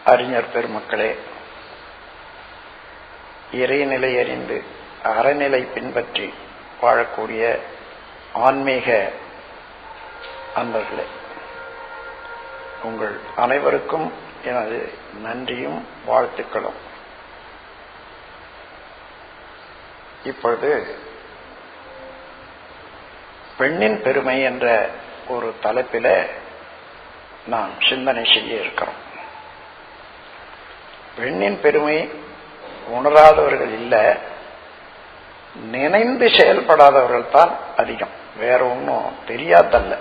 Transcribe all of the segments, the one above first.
அறிஞர் பெருமக்களே, இறைநிலை அறிந்து அறநிலை பின்பற்றி வாழக்கூடிய ஆன்மீக அன்பர்களே, உங்கள் அனைவருக்கும் எனது நன்றியும் வாழ்த்துக்களும். இப்பொழுது பெண்ணின் பெருமை என்ற ஒரு தலைப்பில் நாம் சிந்தனை செய்ய இருக்கிறோம். பெண்ணின் பெருமை உணராதவர்கள் இல்லை, நினைந்து செயல்படாதவர்கள் தான் அதிகம். வேற ஒன்றும் தெரியாதல்ல.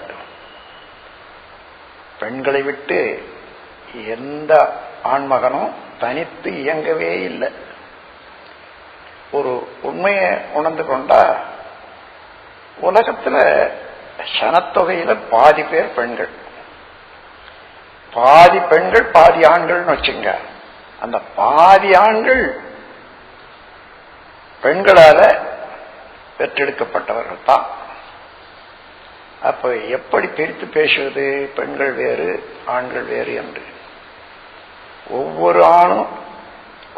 பெண்களை விட்டு எந்த ஆண்மகனும் தனித்து இயங்கவே இல்லை. ஒரு உண்மையை உணர்ந்து கொண்டா, உலகத்துல சனத்தொகையில பாதி பேர் பெண்கள், பாதி பெண்கள் பாதி ஆண்கள்னு வச்சுங்க. அந்த பாதி ஆண்கள் பெண்களால பெற்றெடுக்கப்பட்டவர்கள் தான். அப்ப எப்படி பிரித்து பேசுவது, பெண்கள் வேறு ஆண்கள் வேறு என்று? ஒவ்வொரு ஆணும்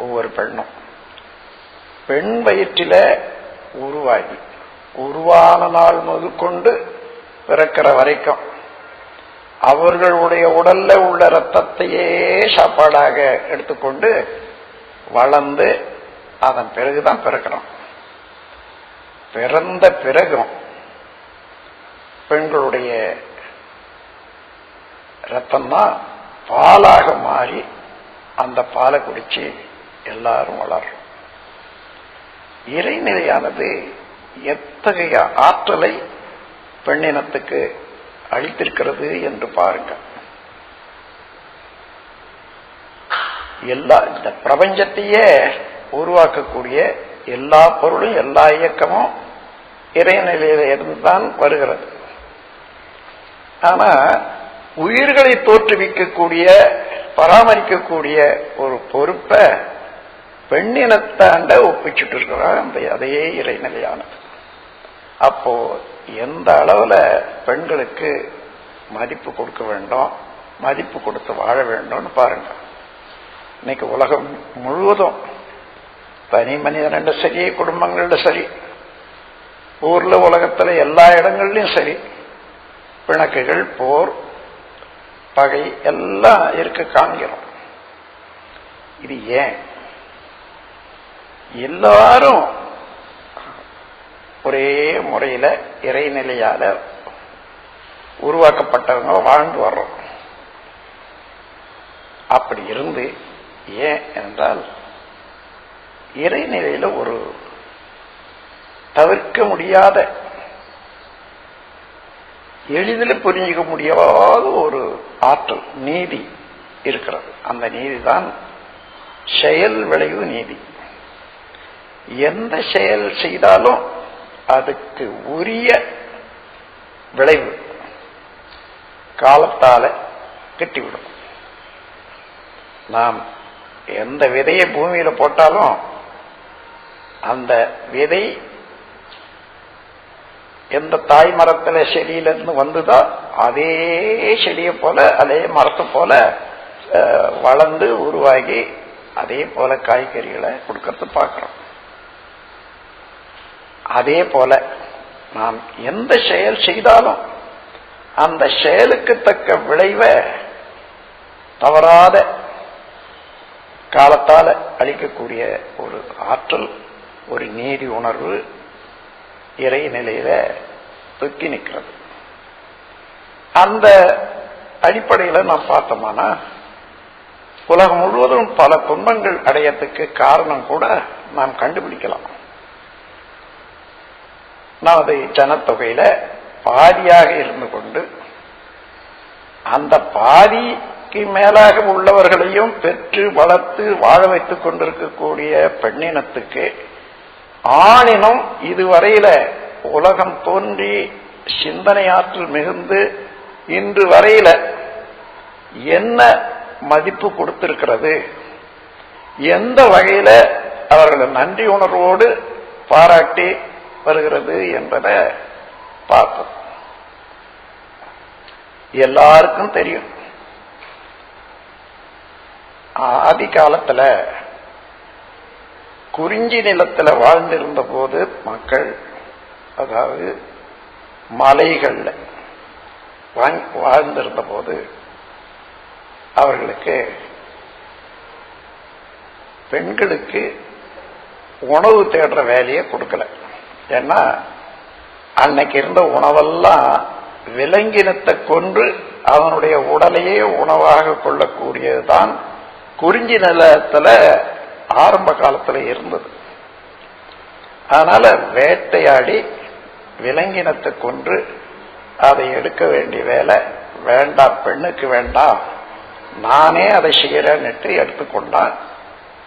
ஒவ்வொரு பெண்ணும் பெண் வயிற்றில உருவாகி உருவான நாள் முதற்கொண்டு பிறக்கிற வரைக்கும் அவர்களுடைய உடல்ல உள்ள ரத்தத்தையே சாப்பாடாக எடுத்துக்கொண்டு வளர்ந்து அதன் பிறகுதான் பிறக்கிறோம். பிறந்த பிறகும் பெண்களுடைய ரத்தம் தான் பாலாக மாறி அந்த பாலை குடிச்சு எல்லாரும் வளர்றோம். இறைநிலையானது எத்தகைய ஆற்றலை பெண்ணினத்துக்கு அளித்திருக்கிறது என்று பாருங்க. இந்த பிரபஞ்சத்தையே உருவாக்கக்கூடிய எல்லா பொருளும் எல்லா இயக்கமும் இறைநிலையில இருந்துதான் வருகிறது. ஆனா உயிர்களை தோற்றுவிக்கக்கூடிய பராமரிக்கக்கூடிய ஒரு பொறுப்பை பெண்ணினத்தாண்ட ஒப்பிச்சுட்டு இருக்கிறாங்க. அதையே இறைநிலையானது. அப்போ எந்த அளவுல பெண்களுக்கு மதிப்பு கொடுக்க வேண்டும், மதிப்பு கொடுத்து வாழ வேண்டும்னு பாருங்க. இன்னைக்கு உலகம் முழுவதும் தனி மனிதன் சரி, குடும்பங்கள்ல சரி, ஊர்ல உலகத்துல எல்லா இடங்கள்லயும் சரி, பிணக்குகள், போர், பகை எல்லாம் இருக்க காண்கிறோம். இது ஏன்? எல்லாரும் ஒரே முறையில இறைநிலையால உருவாக்கப்பட்டவங்க வாழ்ந்து வர்றோம். அப்படி இருந்து ஏன் என்றால், இறைநிலையில ஒரு தவிர்க்க முடியாத, எளிதில் புரிஞ்சிக்க முடியாத ஒரு ஆற்றல், நீதி இருக்கிறது. அந்த நீதி தான் செயல் விளைவு நீதி. எந்த செயல் செய்தாலும் அதுக்கு உரிய விளைவு காலத்தால கிட்டிவிடும். நாம் எந்த விதையை பூமியில போட்டாலும் அந்த விதை எந்த தாய் மரத்துல செடியிலிருந்து வந்துதோ அதே செடியை போல, அதே மரத்தை போல வளர்ந்து உருவாகி அதே போல காய்கறிகளை கொடுக்கறது பார்க்கிறோம். அதே போல நாம் எந்த செயல் செய்தாலும் அந்த செயலுக்கு தக்க விளைவை தவறாத காலத்தால அளிக்கக்கூடிய ஒரு ஆற்றல், ஒரு நீதி உணர்வு இறைநிலையில தொக்கி நிற்கிறது. அந்த அடிப்படையில நாம் பார்த்தோம்னா, உலகம் முழுவதும் பல துன்பங்கள் அடையத்துக்கு காரணம் கூட நாம் கண்டுபிடிக்கலாம். நமது ஜனத்தொகையில பாதியாக இருந்து கொண்டு அந்த பாதிக்கு மேலாக உள்ளவர்களையும் பெற்று வளர்த்து வாழ வைத்துக் கொண்டிருக்கக்கூடிய பெண்ணினத்துக்கு ஆணினம் இதுவரையில உலகம் தோன்றி சிந்தனை ஆற்றல் மிகுந்து இன்று வரையில என்ன மதிப்பு கொடுத்திருக்கிறது, எந்த வகையில அவர்கள் நன்றி உணர்வோடு பாராட்டி வருகிறது என்பதை பார்ப்போம். எல்லாருக்கும் தெரியும், ஆதி காலத்துல குறிஞ்சி நிலத்துல வாழ்ந்திருந்த போது மக்கள், அதாவது மலைகள்ல வாழ்ந்திருந்த போது அவர்களுக்கு பெண்களுக்கு உணவு தேடுற வேலையை கொடுக்கல. ஏன்னா அன்னைக்கு இருந்த உணவெல்லாம் விலங்கினத்தை கொன்று அவனுடைய உடலையே உணவாக கொள்ளக்கூடியதுதான் குறிஞ்சி நிலத்துல ஆரம்ப காலத்துல இருந்தது. அதனால வேட்டையாடி விலங்கினத்தை கொன்று அதை எடுக்க வேண்டிய வேலை வேண்டாம், பெண்ணுக்கு வேண்டாம், நானே அதை செய்யறேன்னுட்டு எடுத்துக்கொண்டான்.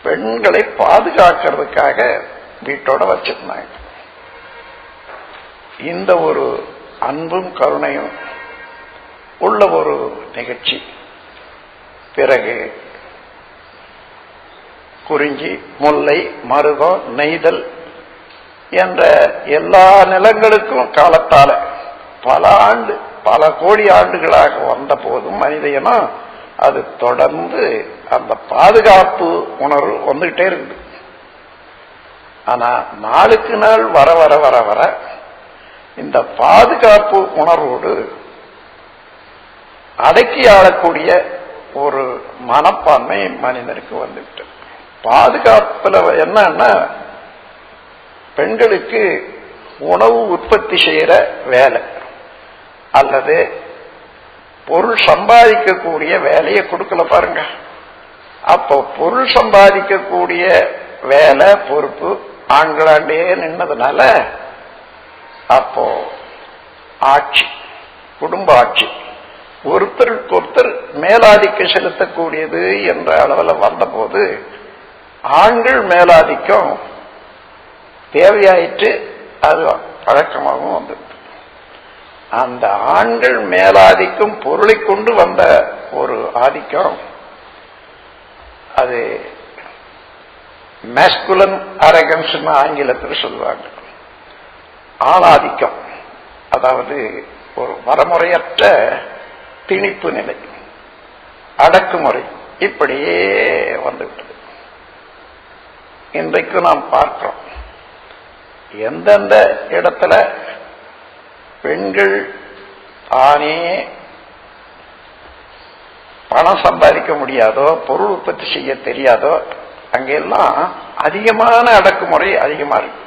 பெண்களை பாதுகாக்கிறதுக்காக வீட்டோட வச்சிருந்தாங்க. இந்த ஒரு அன்பும் கருணையும் உள்ள ஒரு நிகழ்ச்சி பிறகு குறிஞ்சி, முல்லை, மருதம், நெய்தல் என்ற எல்லா நிலங்களுக்கும் காலத்தால பல கோடி ஆண்டுகளாக வந்த போதும் மனித இனம் அது தொடர்ந்து அந்த பாதுகாப்பு உணர்வு வந்துகிட்டே இருக்குது. ஆனா நாளுக்கு நாள் வர வர வர வர இந்த பாதுகாப்பு உணர்வோடு அடக்கி ஆளக்கூடிய ஒரு மனப்பான்மை மனிதனுக்கு வந்துவிட்டு, பாதுகாப்புல என்னன்னா பெண்களுக்கு உணவு உற்பத்தி செய்யற வேலை அல்லது பொருள் சம்பாதிக்கக்கூடிய வேலையை கொடுக்கல பாருங்க. அப்போ பொருள் சம்பாதிக்கக்கூடிய வேலை பொறுப்பு ஆண்களாண்டே நின்னதுனால அப்போ ஆட்சி, குடும்ப ஆட்சி ஒருத்தருக்கு ஒருத்தர் மேலாதிக்கம் செலுத்தக்கூடியது என்ற அளவில் வந்தபோது ஆண்கள் மேலாதிக்கம் தேவையாயிற்று, அது பழக்கமாகவும் வந்தது. அந்த ஆண்கள் மேலாதிக்கம் பொருளை கொண்டு வந்த ஒரு ஆதிக்கம், அது மேஸ்குலன் அரகன்ஸ் ஆங்கிலத்தில் சொல்லுவாங்க. ஆணாதிக்கம், அதாவது ஒரு வரமுறையற்ற திணிப்பு நிலை, அடக்குமுறை, இப்படியே வந்துவிட்டது. இன்றைக்கு நாம் பார்க்கிறோம் எந்தெந்த இடத்துல பெண்கள் தானே பணம் சம்பாதிக்க முடியாதோ, பொருள் உற்பத்தி செய்ய தெரியாதோ, அங்கெல்லாம் அதிகமான அடக்குமுறை அதிகமா இருக்கு.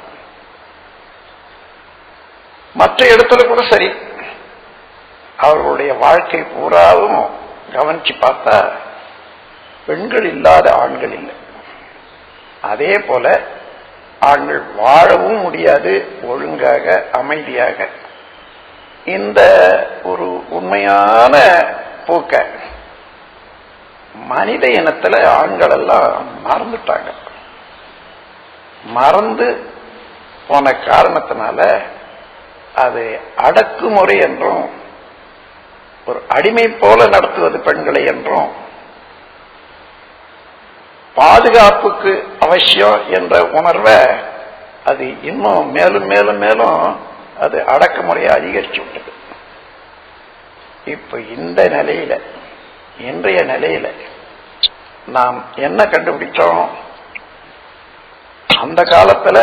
மற்ற இடத்துல கூட சரி, அவர்களுடைய வாழ்க்கை பூராவும் கவனிச்சு பார்த்தா பெண்கள் இல்லாத ஆண்கள் இல்லை. அதே போல ஆண்கள் வாழவும் முடியாது ஒழுங்காக அமைதியாக. இந்த ஒரு உண்மையான போக்க மனித இனத்துல ஆண்கள் எல்லாம் மறந்துட்டாங்க. மறந்து போன காரணத்தினால அது அடக்குமுறை என்றும் ஒரு அடிமை போல நடத்துவது பெண்களை என்றும் பாதுகாப்புக்கு அவசியம் என்ற உணர்வை அது இன்னும் மேலும் மேலும் மேலும் அது அடக்குமுறையை அதிகரிச்சு விட்டது. இப்ப இந்த நிலையில, இன்றைய நிலையில நாம் என்ன கண்டுபிடிச்சோம்? அந்த காலத்துல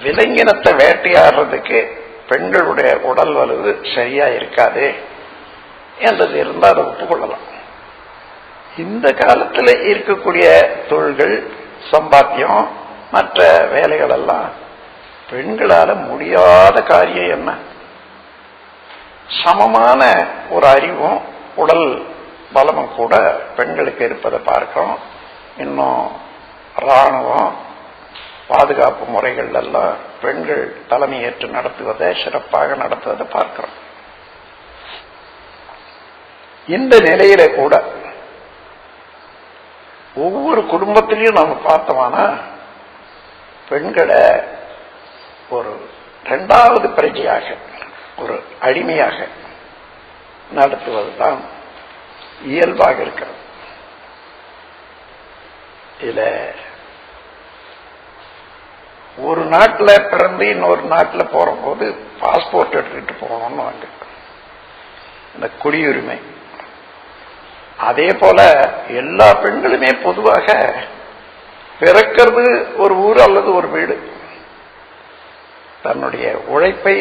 விலங்கினத்தை வேட்டையாடுறதுக்கு பெண்களுடைய உடல் வலு சரியா இருக்காது என்றது இருந்தால் அதை ஒப்புக்கொள்ளலாம். இந்த காலத்தில் இருக்கக்கூடிய தொழில்கள், சம்பாத்தியம், மற்ற வேலைகள் எல்லாம் பெண்களால முடியாத காரியம் என்ன? சமமான ஒரு அறிவும் உடல் பலமும் கூட பெண்களுக்கு இருப்பதை பார்க்கிறோம். இன்னும் இராணுவம், பாதுகாப்பு முறைகள் எல்லாம் பெண்கள் தலைமையேற்று நடத்துவதை, சிறப்பாக நடத்துவதை பார்க்கிறோம். இந்த நிலையில கூட ஒவ்வொரு குடும்பத்திலையும் நம்ம பார்த்தோம்னா பெண்களை ஒரு இரண்டாவது பிரஜையாக, ஒரு அடிமையாக நடத்துவதுதான் இயல்பாக இருக்கிறது. இதுல ஒரு நாட்டில் பிறந்து இன்னொரு நாட்டில் போற போது பாஸ்போர்ட் எடுத்துக்கிட்டு போகணும்னு வாங்க, இந்த குடியுரிமை. அதே போல எல்லா பெண்களுமே பொதுவாக பிறக்கிறது ஒரு ஊர் அல்லது ஒரு வீடு, தன்னுடைய உழைப்பை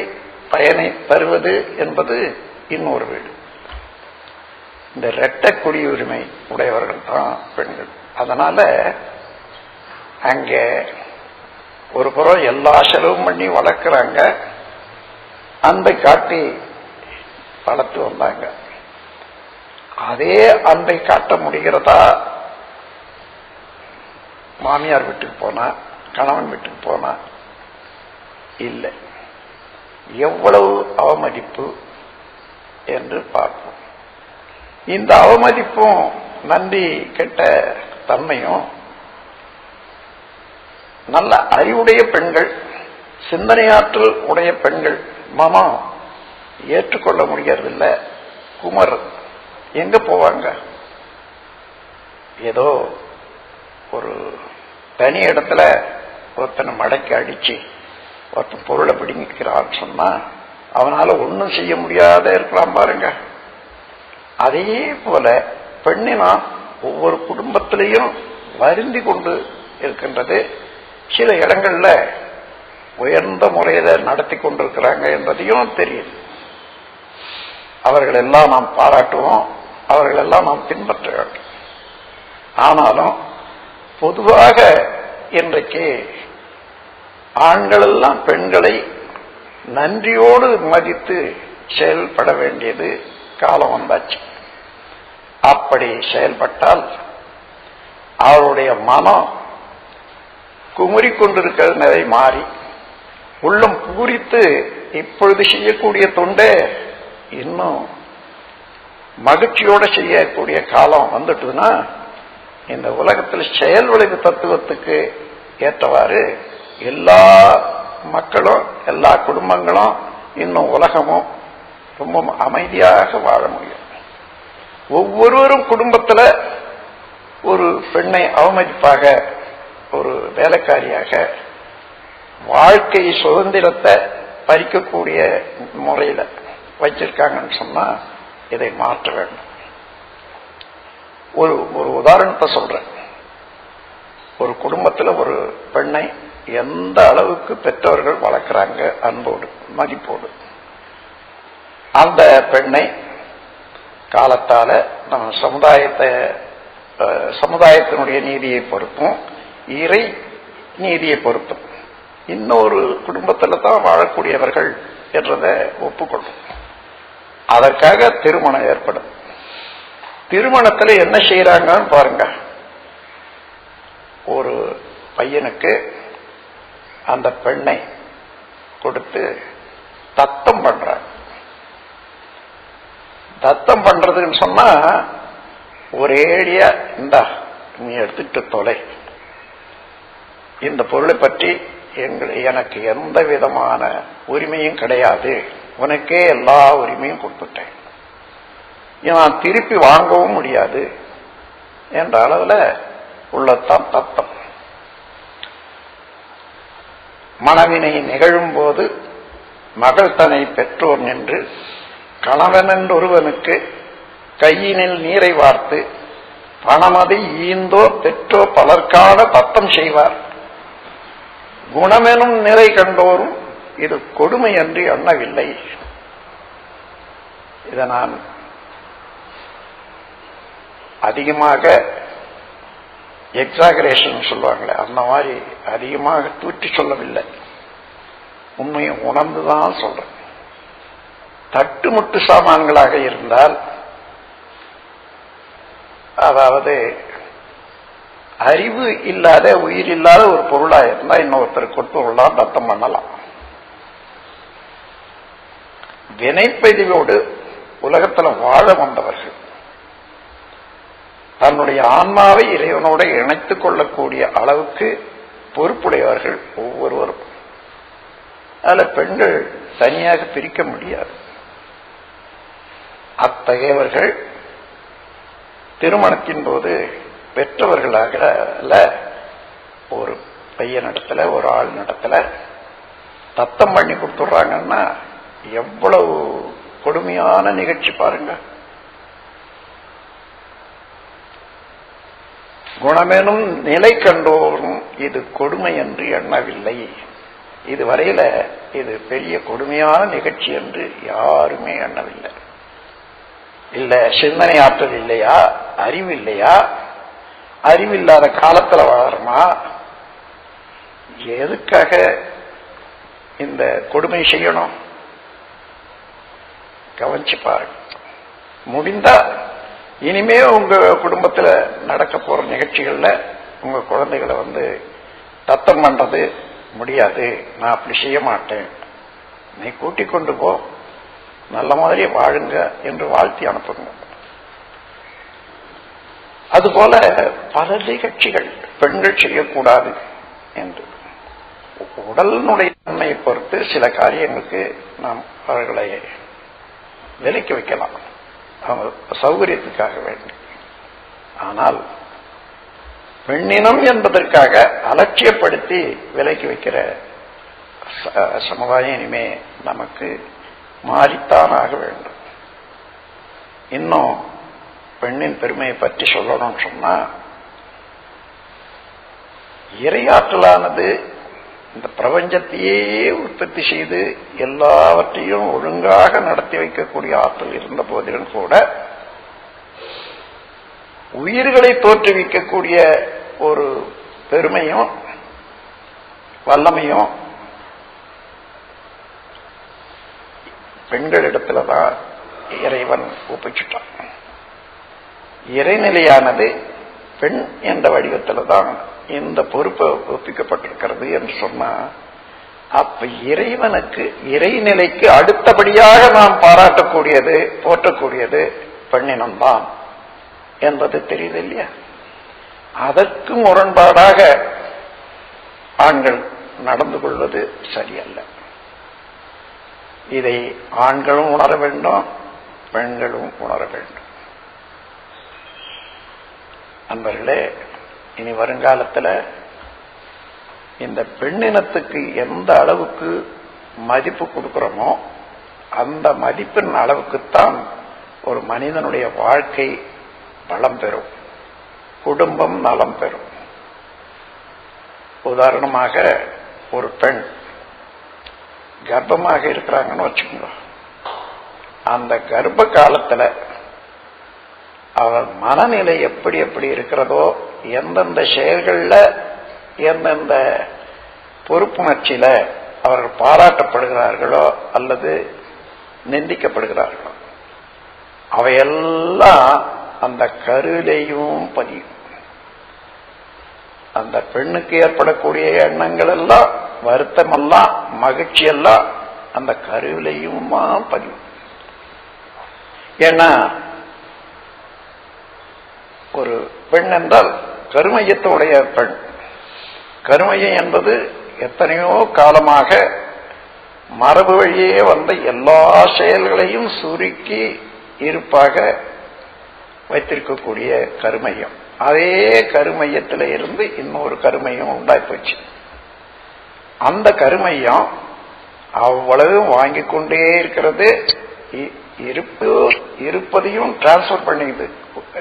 பயனை தருவது என்பது இன்னொரு வீடு. இந்த இரட்டை குடியுரிமை உடையவர்கள் தான் பெண்கள். அதனால அங்க ஒரு புறம் எல்லா செலவும் பண்ணி வளர்க்கிறாங்க, அன்பை காட்டி வளர்த்து வந்தாங்க. அதே அன்பை காட்ட முடிகிறதா மாமியார் வீட்டுக்கு போனா, கணவன் வீட்டுக்கு போனா? இல்லை. எவ்வளவு அவமதிப்பு என்று பார்ப்போம். இந்த அவமதிப்பும் நன்றி கெட்ட தன்மையும் நல்ல அறிவுடைய பெண்கள், சிந்தனையாற்றல் உடைய பெண்கள் மனம் ஏற்றுக்கொள்ள முடியறதில்லை. குமர் எங்க போவாங்க? ஏதோ ஒரு தனி இடத்துல ஒருத்தனை மடக்கி அடிச்சு ஒருத்தன் பொருளை பிடிக்கிறான்னு சொன்னா அவனால ஒன்றும் செய்ய முடியாத இருக்கலாம் பாருங்க. அதே போல பெண்ணினா ஒவ்வொரு குடும்பத்திலையும் வருந்தி கொண்டு இருக்கின்றது. சில இடங்கள்ல உயர்ந்த முறையில நடத்தி கொண்டிருக்கிறாங்க என்பதையும் தெரியும். அவர்கள் எல்லாம் நாம் பாராட்டுவோம், அவர்கள் எல்லாம் நாம் பின்பற்ற வேண்டும். ஆனாலும் பொதுவாக இன்றைக்கு ஆண்கள் எல்லாம் பெண்களை நன்றியோடு மதித்து செயல்பட வேண்டியது காலம் வந்தாச்சு. அப்படி செயல்பட்டால் அவருடைய மனம் குமுறிக்கொண்டிருக்கிற நிலை மாறி உள்ளம் பூரித்து இப்பொழுது செய்யக்கூடிய தொண்டை இன்னும் மகிழ்ச்சியோட செய்யக்கூடிய காலம் வந்துட்டுதுன்னா, இந்த உலகத்தில் செயல் விளைவு தத்துவத்துக்கு ஏற்றவாறு எல்லா மக்களும் எல்லா குடும்பங்களும் இன்னும் உலகமும் ரொம்ப அமைதியாக வாழ முடியும். ஒவ்வொருவரும் குடும்பத்துல ஒரு பெண்ணை அவமதிப்பாக, ஒரு வேலைக்காரியாக, வாழ்க்கை சுதந்திரத்தை பறிக்கக்கூடிய முறையில வச்சிருக்காங்கன்னு சொன்னா இதை மாற்ற வேண்டும். ஒரு உதாரணத்தை சொல்றேன். ஒரு குடும்பத்துல ஒரு பெண்ணை எந்த அளவுக்கு பெற்றோர்கள் வளர்க்கிறாங்க, அன்போடு மதிப்போடு, அந்த பெண்ணை காலத்தால நம்ம சமுதாயத்தினுடைய நீதியை பொறுத்தும் இறை நீதியை பொறுத்தும் இன்னொரு குடும்பத்துல தான் வாழக்கூடியவர்கள் என்றதை ஒப்புக்கொள்ளும். அதற்காக திருமணம் ஏற்படும். திருமணத்துல என்ன செய்யறாங்கன்னு பாருங்க. ஒரு பையனுக்கு அந்த பெண்ணை கொடுத்து தத்தம் பண்றாங்க. தத்தம் பண்றதுன்னு சொன்னா ஒரேடியா இந்தா நீ எடுத்துட்டு தொலை, இந்த பொருளை பற்றி எனக்கு எந்த விதமான உரிமையும் கிடையாது, உனக்கே எல்லா உரிமையும் கொடுத்துட்டேன், நான் திருப்பி வாங்கவும் முடியாது என்ற அளவுல உள்ளத்தான் தத்தம். மணவினை நிகழும் போது மகள் தன்னை பெற்றோர் நின்று கணவனொருவனுக்கு கையினில் நீரை வார்த்து பணமதை ஈந்தோர் பெற்றோர் பலர்க்கான தத்தம் செய்வார். குணமெனும் நிறை கண்டோரும் இது கொடுமை அன்றி எண்ணவில்லை. இதை நான் அதிகமாக எக்ஸாகரேஷன் சொல்லுவாங்களே, அந்த மாதிரி அதிகமாக தூற்றி சொல்லவில்லை, உண்மையை உணர்ந்துதான் சொல்றேன். தட்டுமுட்டு சாமான்களாக இருந்தால், அதாவது அறிவு இல்லாத உயிர் இல்லாத ஒரு பொருளா இருந்தா இன்னொருத்தருக்கு கொடுத்து உள்ளாம் தத்தம் பண்ணலாம். வினைப்பதிவோடு உலகத்துல வாழ வந்தவர்கள் தன்னுடைய ஆன்மாவை இறைவனோடு இணைத்துக் கொள்ளக்கூடிய அளவுக்கு பொறுப்புடையவர்கள் ஒவ்வொருவரும். அதுல பெண்கள் தனியாக பிரிக்க முடியாது. அத்தகையவர்கள் திருமணத்தின் போது பெற்றவர்களாக ஒரு பையனிடத்துல ஒரு ஆள் நடத்துல தத்தம் பண்ணி கொடுத்துடுறாங்கன்னா எவ்வளவு கொடுமையான நிகழ்ச்சி பாருங்க. குணமெனும் நிலை கண்டோரும் இது கொடுமை என்று எண்ணவில்லை. இதுவரையில இது பெரிய கொடுமையான நிகழ்ச்சி என்று யாருமே எண்ணவில்லை. இல்ல சிந்தனை ஆற்றல் இல்லையா, அறிவு இல்லையா, அறிவில்லாத காலத்துல வளருமா, எதுக்காக இந்த கொடுமை செய்யணும்? கவனிச்சு பாருங்க. முடிந்தா இனிமே உங்க குடும்பத்துல நடக்க போற நிகழ்ச்சிகள்ல உங்க குழந்தைகளை தத்தம் பண்றது முடியாது, நான் அப்படி செய்ய மாட்டேன், நீ கூட்டிக் கொண்டு போ, நல்ல மாதிரி வாழுங்க என்று வாழ்த்தி அனுப்புங்க. அதுபோல பல நிகழ்ச்சிகள் பெண்கள் செய்யக்கூடாது என்று உடலினுடைய தன்மையை பொறுத்து சில காரியங்களுக்கு நாம் அவர்களை விலக்கி வைக்கலாம், அவங்க சௌகரியத்துக்காக வேண்டி. ஆனால் பெண்ணினம் என்பதற்காக அலட்சியப்படுத்தி விலக்கி வைக்கிற சமுதாயம் இனிமே நமக்கு மாறித்தான் ஆக வேண்டும். இன்னும் பெண்ணின் பெருமையை பற்றி சொல்லணும்னு சொன்னா, இறையாற்றலானது இந்த பிரபஞ்சத்தையே உற்பத்தி செய்து எல்லாவற்றையும் ஒழுங்காக நடத்தி வைக்கக்கூடிய ஆற்றல் இருந்த போதிலும் கூட உயிர்களை தோற்றுவிக்கக்கூடிய ஒரு பெருமையும் வல்லமையும் பெண்களிடத்துலதான் இறைவன் ஒப்பிச்சுட்டான். இறைநிலையானது பெண் என்ற வடிவத்தில்தான் இந்த பொறுப்பு ஒப்பிக்கப்பட்டிருக்கிறது என்று சொன்னா, அப்ப இறைவனுக்கு இறைநிலைக்கு அடுத்தபடியாக நாம் பாராட்டக்கூடியது போற்றக்கூடியது பெண்ணினம்தான் என்பது தெரியுது இல்லையா? அதற்கு முரண்பாடாக ஆண்கள் நடந்து கொள்வது சரியல்ல. இதை ஆண்களும் உணர வேண்டும், பெண்களும் உணர வேண்டும். அன்பர்களே, இனி வருங்காலத்தில் இந்த பெண்ணினத்துக்கு எந்த அளவுக்கு மதிப்பு கொடுக்கிறோமோ அந்த மதிப்பின் அளவுக்குத்தான் ஒரு மனிதனுடைய வாழ்க்கை வளம் பெறும், குடும்பம் நலம் பெறும். உதாரணமாக ஒரு பெண் கர்ப்பமாக இருக்கிறாங்கன்னு வச்சுக்கோங்க. அந்த கர்ப்ப காலத்துல அவர் மனநிலை எப்படி எப்படி இருக்கிறதோ, எந்தெந்த செயல்கள்ல எந்தெந்த பொறுப்புணர்ச்சியில அவர்கள் பாராட்டப்படுகிறார்களோ அல்லது நிந்திக்கப்படுகிறார்களோ அவையெல்லாம் அந்த கருவிலையும் பதியும். அந்த பெண்ணுக்கு ஏற்படக்கூடிய எண்ணங்கள் எல்லாம், வருத்தம் எல்லாம், மகிழ்ச்சி எல்லாம் அந்த கருவிலையும் பதியும். ஏன்னா ஒரு பெண் என்றால் கருமையத்துடைய பெண். கருமையம் என்பது எத்தனையோ காலமாக மரபு வழியே வந்த எல்லா செயல்களையும் சுருக்கி இருப்பாக வைத்திருக்கக்கூடிய கருமையம். அதே கருமையத்தில் இருந்து இன்னொரு கருமையம் உண்டாய் போச்சு. அந்த கருமையம் அவ்வளவு வாங்கிக் கொண்டே இருக்கிறது, இருப்பதையும் டிரான்ஸ்பர் பண்ணிக்குது,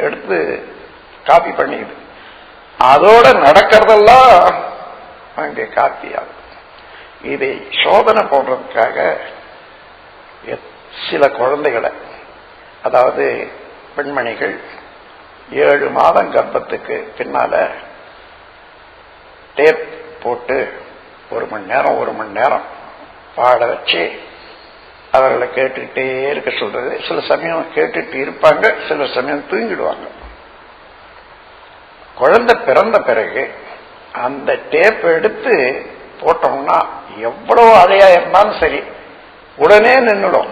எடுத்து காப்பி பண்ணிக்குது. அதோட நடக்கிறதெல்லாம் அங்கே காப்பி ஆகுது. இதை சோதனை போடுறதுக்காக சில குழந்தைகளை, அதாவது பெண்மணிகள் 7 மாதம் கர்ப்பத்துக்கு பின்னால டேப் போட்டு 1 மணி நேரம் பாட வச்சு அவர்களை கேட்டுக்கிட்டே இருக்க சொல்றது. சில சமயம் கேட்டுட்டு இருப்பாங்க, சில சமயம் தூங்கிடுவாங்க. குழந்தை பிறந்த பிறகு அந்த டேப் எடுத்து போட்டோம்னா எவ்வளவு அழையா இருந்தாலும் சரி உடனே நின்றுடும்.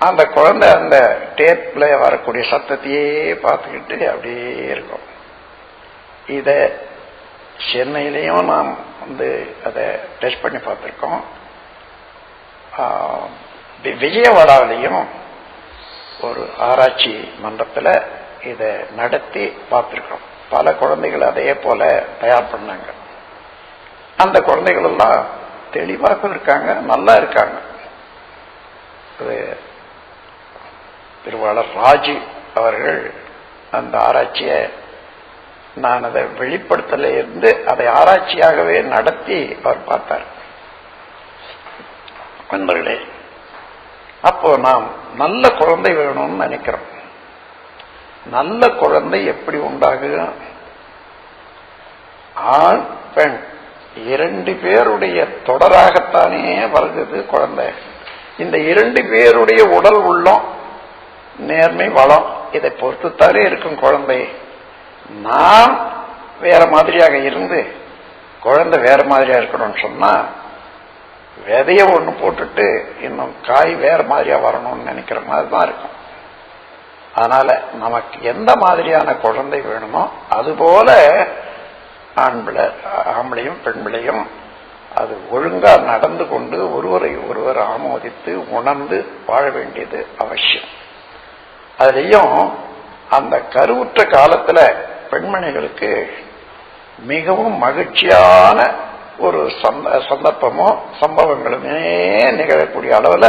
அந்த குழந்தை அந்த டேப்ல வரக்கூடிய சத்தத்தையே பார்த்துக்கிட்டு அப்படியே இருக்கும். இத சென்னையிலையும் நாம் அதை டெஸ்ட் பண்ணி பார்த்திருக்கோம். விஜயவாடாவிலையும் ஒரு ஆராய்ச்சி மன்றத்தில் இதை நடத்தி பார்த்திருக்கோம். பல குழந்தைகள் அதே போல தயார் பண்ணாங்க. அந்த குழந்தைகள் எல்லாம் தெளிவாக இருக்காங்க, நல்லா இருக்காங்க. திருவாளர் ராஜு அவர்கள் அந்த ஆராய்ச்சியை நான் அதை வெளிப்படுத்தல இருந்து அதை ஆராய்ச்சியாகவே நடத்தி அவர் பார்த்தார். நண்பர்களே, அப்போ நாம் நல்ல குழந்தை வேணும்னு நினைக்கிறோம். நல்ல குழந்தை எப்படி உண்டாகும்? ஆண் பெண் 2 பேருடைய தொடராகத்தானே வருகிறது குழந்தை. இந்த 2 பேருடைய உடல் உள்ளம், நேர்மை, வளம், இதை பொறுத்துத்தானே இருக்கும் குழந்தை. நாம் வேற மாதிரியாக இருந்து குழந்தை வேற மாதிரியா இருக்கணும்னு சொன்னா, விதைய ஒண்ணு போட்டுட்டு இன்னும் காய் வேற மாதிரியா வரணும்னு நினைக்கிற மாதிரி தான் இருக்கும். அதனால நமக்கு எந்த மாதிரியான குழந்தை வேணுமோ அதுபோல ஆம்பளையும் பெண்பிளையும் அது ஒழுங்கா நடந்து கொண்டு ஒருவரை ஒருவர் ஆமோதித்து உணர்ந்து வாழ வேண்டியது அவசியம். அதுலயும் அந்த கருவுற்ற காலத்துல பெண்மணிகளுக்கு மிகவும் மகிழ்ச்சியான ஒரு சந்தர்ப்பமோ சம்பவங்களுமே நிகழக்கூடிய அளவுல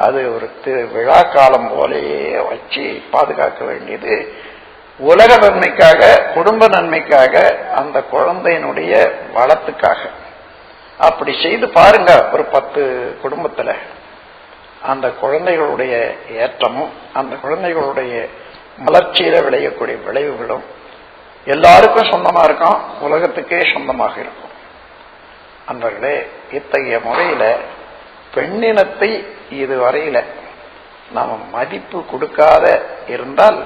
அது ஒரு விழா காலம் போலேயே வச்சு பாதுகாக்க வேண்டியது உலக நன்மைக்காக, குடும்ப நன்மைக்காக, அந்த குழந்தையினுடைய வளத்துக்காக. அப்படி செய்து பாருங்க. ஒரு 10 குடும்பத்துல அந்த குழந்தைகளுடைய ஏற்றமும் அந்த குழந்தைகளுடைய வளர்ச்சியில விளையக்கூடிய விளைவுகளும் எல்லாருக்கும் சொந்தமா இருக்கும், உலகத்துக்கே சொந்தமாக இருக்கும். அன்பர்களே, இத்தகைய முறையில பெண்ணினத்தை இதுவரையில நாம மதிப்பு கொடுக்காத இருந்தால்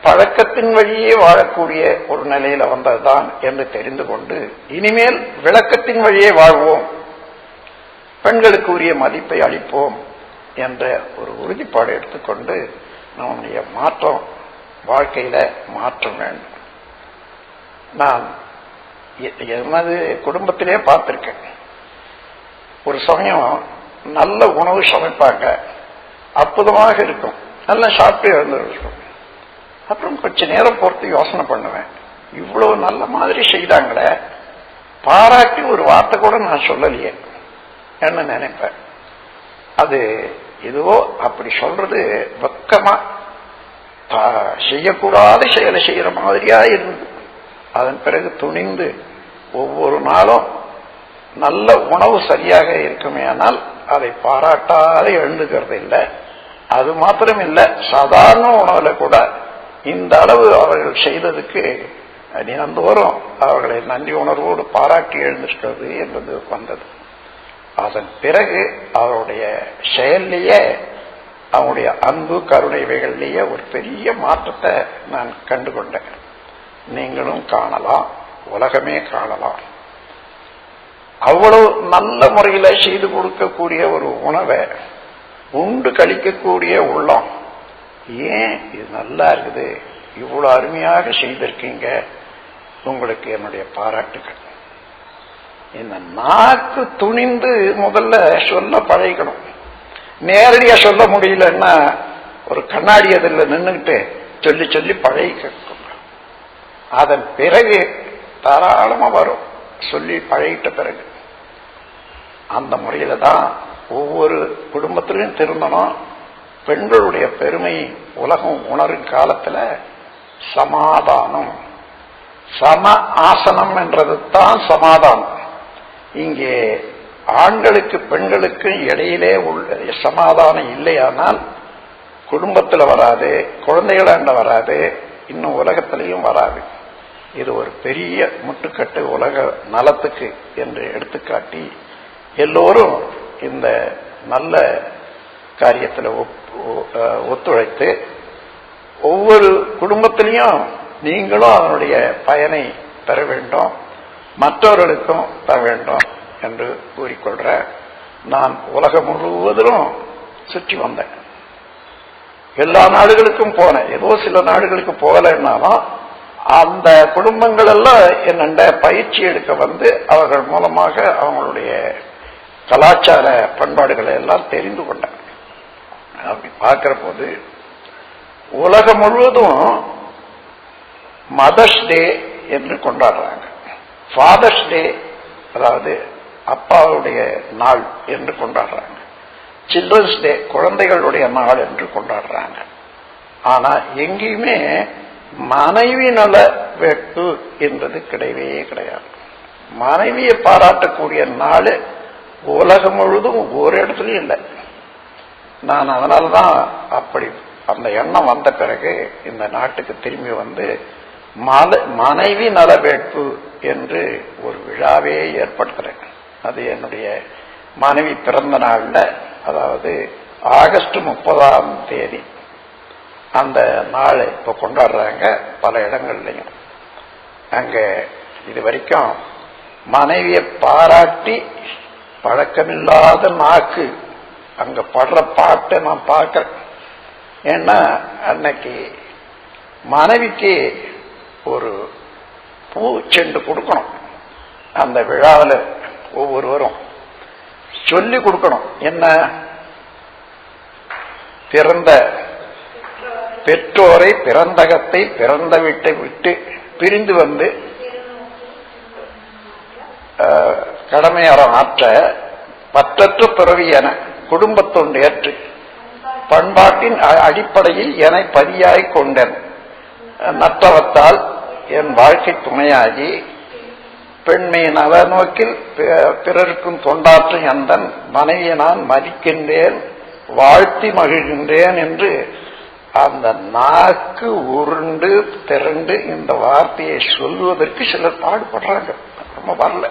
பழக்கத்தின் வழியே வாழக்கூடிய ஒரு நிலையில வந்ததுதான் என்று தெரிந்து கொண்டு இனிமேல் விளக்கத்தின் வழியே வாழ்வோம், பெண்களுக்கு உரிய மதிப்பை அளிப்போம் என்ற ஒரு உறுதிப்பாடு எடுத்துக்கொண்டு நம்முடைய மாற்றம் வாழ்க்கையில மாற்றம் வேண்டும். நான் எனது குடும்பத்திலே பார்த்திருக்கேன். ஒரு சமயம் நல்ல உணவு சமைப்பாங்க, அற்புதமாக இருக்கும், நல்லா சாப்பிட்டு எழுந்திருக்கும். அப்புறம் கொஞ்ச நேரம் பொறுத்து யோசனை பண்ணுவேன், இவ்வளவு நல்ல மாதிரி செய்தாங்களே, பாராட்டி ஒரு வார்த்தை கூட நான் சொல்லலையே என்ன நினைப்பேன். அது இதுவோ அப்படி சொல்றது வெக்கமா செய்யக்கூடாத செயலை செய்யற மாதிரியா இருந்தது. அதன் பிறகு துணிந்து ஒவ்வொரு நாளும் நல்ல உணவு சரியாக இருக்குமே, ஆனால் அதை பாராட்டாத எழுந்துக்கிறது இல்லை. அது மாத்திரம் இல்லை, சாதாரண உணவுல கூட இந்த அளவு அவர்கள் செய்ததுக்கு தினந்தோறும் அவர்களை நன்றி உணர்வோடு பாராட்டி எழுந்திருக்கிறது என்பது வந்தது. அதன் பிறகு அவருடைய செயல்லையே, அவருடைய அன்பு கருணைவைகளிலேயே ஒரு பெரிய மாற்றத்தை நான் கண்டுகொண்டேன். நீங்களும் காணலாம், உலகமே காணலாம். அவ்வளவு நல்ல முறையில செய்து கொடுக்கக்கூடிய ஒரு உணவை உண்டு கழிக்கக்கூடிய உள்ளம், ஏன் இது நல்லா இருக்குது, இவ்வளவு அருமையாக செய்திருக்கீங்க, உங்களுக்கு என்னுடைய பாராட்டுகள். இந்த நாக்கு துணிந்து முதல்ல சொல்ல பழகணும். நேரடியா சொல்ல முடியலன்னா ஒரு கண்ணாடி அதில் நின்றுகிட்டு சொல்லி சொல்லி பழகிக்கணும். அதன் பிறகு தாராளமா வரும், சொல்லி பழகிட்ட பிறகு. அந்த முறையில தான் ஒவ்வொரு குடும்பத்திலையும் திருந்தணும். பெண்களுடைய பெருமை உலகம் உணரும் காலத்துல சமாதானம், சம ஆசனம் என்றது தான் சமாதானம். இங்கே ஆண்களுக்கு பெண்களுக்கு இடையிலே உள்ள சமாதானம் இல்லையானால் குடும்பத்தில் வராது, குழந்தைகளாண்ட வராது, இன்னும் உலகத்திலையும் வராது. இது ஒரு பெரிய முட்டுக்கட்டு உலக நலத்துக்கு என்று எடுத்துக்காட்டி எல்லோரும் இந்த நல்ல காரியத்தில் ஒத்துழைத்து ஒவ்வொரு குடும்பத்திலையும் நீங்களும் அதனுடைய பயனை பெற வேண்டும், மற்றவர்களுக்கும் பெற வேண்டும் என்று கூறிக்கொள்ற. நான் உலகம் முழுவதிலும் சுற்றி வந்தேன், எல்லா நாடுகளுக்கும் போனேன். ஏதோ சில நாடுகளுக்கு போகலைன்னாலும் அந்த குடும்பங்கள் எல்லாம் என்னண்ட பயிற்சி எடுக்க வந்து அவர்கள் மூலமாக அவங்களுடைய கலாச்சார பண்பாடுகளை எல்லாம் தெரிந்து கொண்டாங்க. அப்படி பார்க்கிற போது உலகம் முழுவதும் மதர்ஸ் டே என்று கொண்டாடுறாங்க, ஃபாதர்ஸ் டே அதாவது அப்பாவுடைய நாள் என்று கொண்டாடுறாங்க, சில்ட்ரன்ஸ் டே குழந்தைகளுடைய நாள் என்று கொண்டாடுறாங்க. ஆனா எங்கேயுமே மனைவி நல வேட்பு என்பது கிடையவே கிடையாது. மனைவியை பாராட்டக்கூடிய நாள் உலகம் முழுதும் ஒரு இடத்துலயும் இல்லை. நான் அதனால்தான் அப்படி அந்த எண்ணம் வந்த பிறகு இந்த நாட்டுக்கு திரும்பி வந்து மனைவி நல வேட்பு என்று ஒரு விழாவே ஏற்படுத்துறேன். அது என்னுடைய மனைவி பிறந்த நாள்ல, அதாவது ஆகஸ்ட் 30 அந்த நாள் இப்ப கொண்டாடுறாங்க பல இடங்கள்லையும். அங்க இது வரைக்கும் மனைவியை பாராட்டி பழக்கமில்லாத நாக்கு அங்க படுற பாட்டை நான் பார்க்கிறேன். ஏன்னா அன்னைக்கு மனைவிக்கு ஒரு பூ செண்டு கொடுக்கணும். அந்த விழாவில் ஒவ்வொருவரும் சொல்லி கொடுக்கணும். என்ன, பிறந்த பெற்றோரை, பிறந்தகத்தை, பிறந்த வீட்டை விட்டு பிரிந்து வந்து கடமையாரம் ஆற்ற பற்றற்ற பிறவி என குடும்பத்தொண்டு ஏற்று பண்பாட்டின் அடிப்படையில் என பதியாய் கொண்டேன். நற்றவத்தால் என் வாழ்க்கை துணையாகி பெண்மை நலநோக்கில் பிறருக்கும் தொண்டாற்றும் எந்தன் மனைவியை நான் மதிக்கின்றேன், வாழ்த்தி மகிழ்கின்றேன் என்று அந்த நாக்கு உருண்டு திரண்டு இந்த வார்த்தையை சொல்வதற்கு சிலர் பாடுபடுறாங்க. ரொம்ப வரல,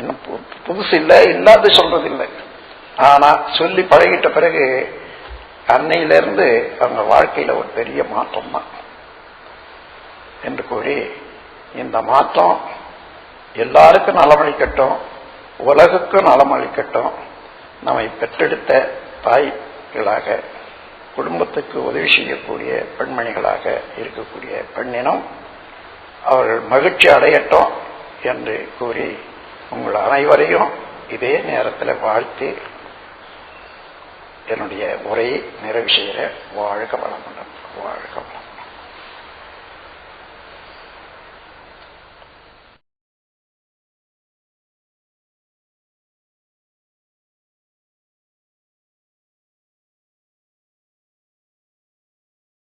இன்னும் புதுசு இல்லை, இல்லாத சொல்றதில்லை. ஆனா சொல்லி பழகிட்ட பிறகு அன்னையிலிருந்து அவங்க வாழ்க்கையில ஒரு பெரிய மாற்றம் தான் என்று கூறி, இந்த மாற்றம் எல்லாருக்கும் நலமளிக்கட்டும், உலகுக்கும் நலமளிக்கட்டும். நம்மை பெற்றெடுத்த தாய்களாக, குடும்பத்துக்கு உதவி செய்யக்கூடிய பெண்மணிகளாக இருக்கக்கூடிய பெண்ணினம் அவர்கள் மகிழ்ச்சி அடையட்டும் என்று கூறி உங்கள் அனைவரையும் இதே நேரத்தில் வாழ்த்தி என்னுடைய உரையை நிறைவு செய்கிற. வாழ்க வளமுடன்.